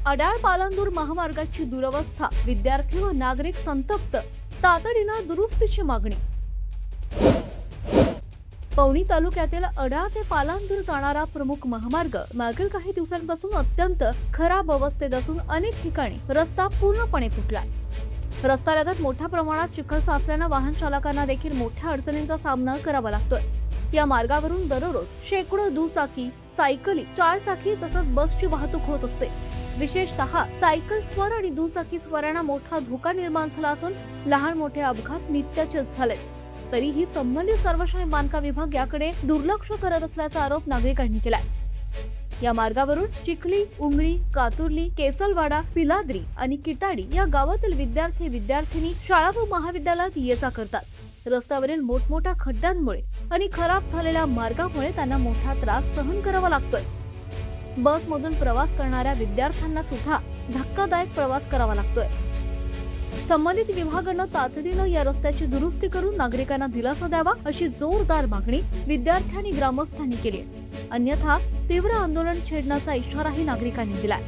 अडाळ पालांदूर महामार्गाची दुरवस्था, विद्यार्थी व नागरिक संतप्त, तातडीनं दुरुस्तीची मागणी। पवनी तालुक्यातील अडाळ ते पालांदूर जाणारा प्रमुख महामार्ग मागील काही दिवसांपासून अत्यंत खराब अवस्थेत असून अनेक ठिकाणी रस्ता पूर्णपणे फुटलाय। रस्त्यालगत मोठ्या प्रमाणात चिखल साचल्याने वाहन चालकांना देखील मोठ्या अडचणींचा सामना करावा लागतोय। या मार्गावरून दररोज शेकडो दुचाकी, सायकली, चारचाकी तसंच बसची वाहतूक होत असते। विशेषतः सायकल स्वर आणि दुचाकी स्वारांना मोठा धोका निर्माण झाला असून लहान मोठे अपघात नित्याचेच झाले। तरीही संबंधित सार्वजनिक बांधकाम विभाग याकडे दुर्लक्ष करत असल्याचा आरोप नागरिकांनी केलाय। या मार्गावरून चिखली, उमरी, कातुर्ली, केसलवाडा, पिलाद्री आणि किटाडी या गावातील विद्यार्थी विद्यार्थिनी शाळा व महाविद्यालयात ये-जा करतात। रस्त्यावरील मोठमोठ्या खड्ड्यांमुळे आणि खराब झालेल्या मार्गामुळे त्यांना मोठा त्रास सहन करावा लागतोय। बसमधून प्रवास करणाऱ्या विद्यार्थ्यांना सुद्धा धक्कादायक प्रवास करावा लागतोय। संबंधित विभागानं तातडीनं या रस्त्याची दुरुस्ती करून नागरिकांना दिलासा द्यावा अशी जोरदार मागणी विद्यार्थ्यांनी ग्रामस्थांनी केली। अन्यथा तीव्र आंदोलन छेडण्याचा इशाराही नागरिकांनी दिलाय।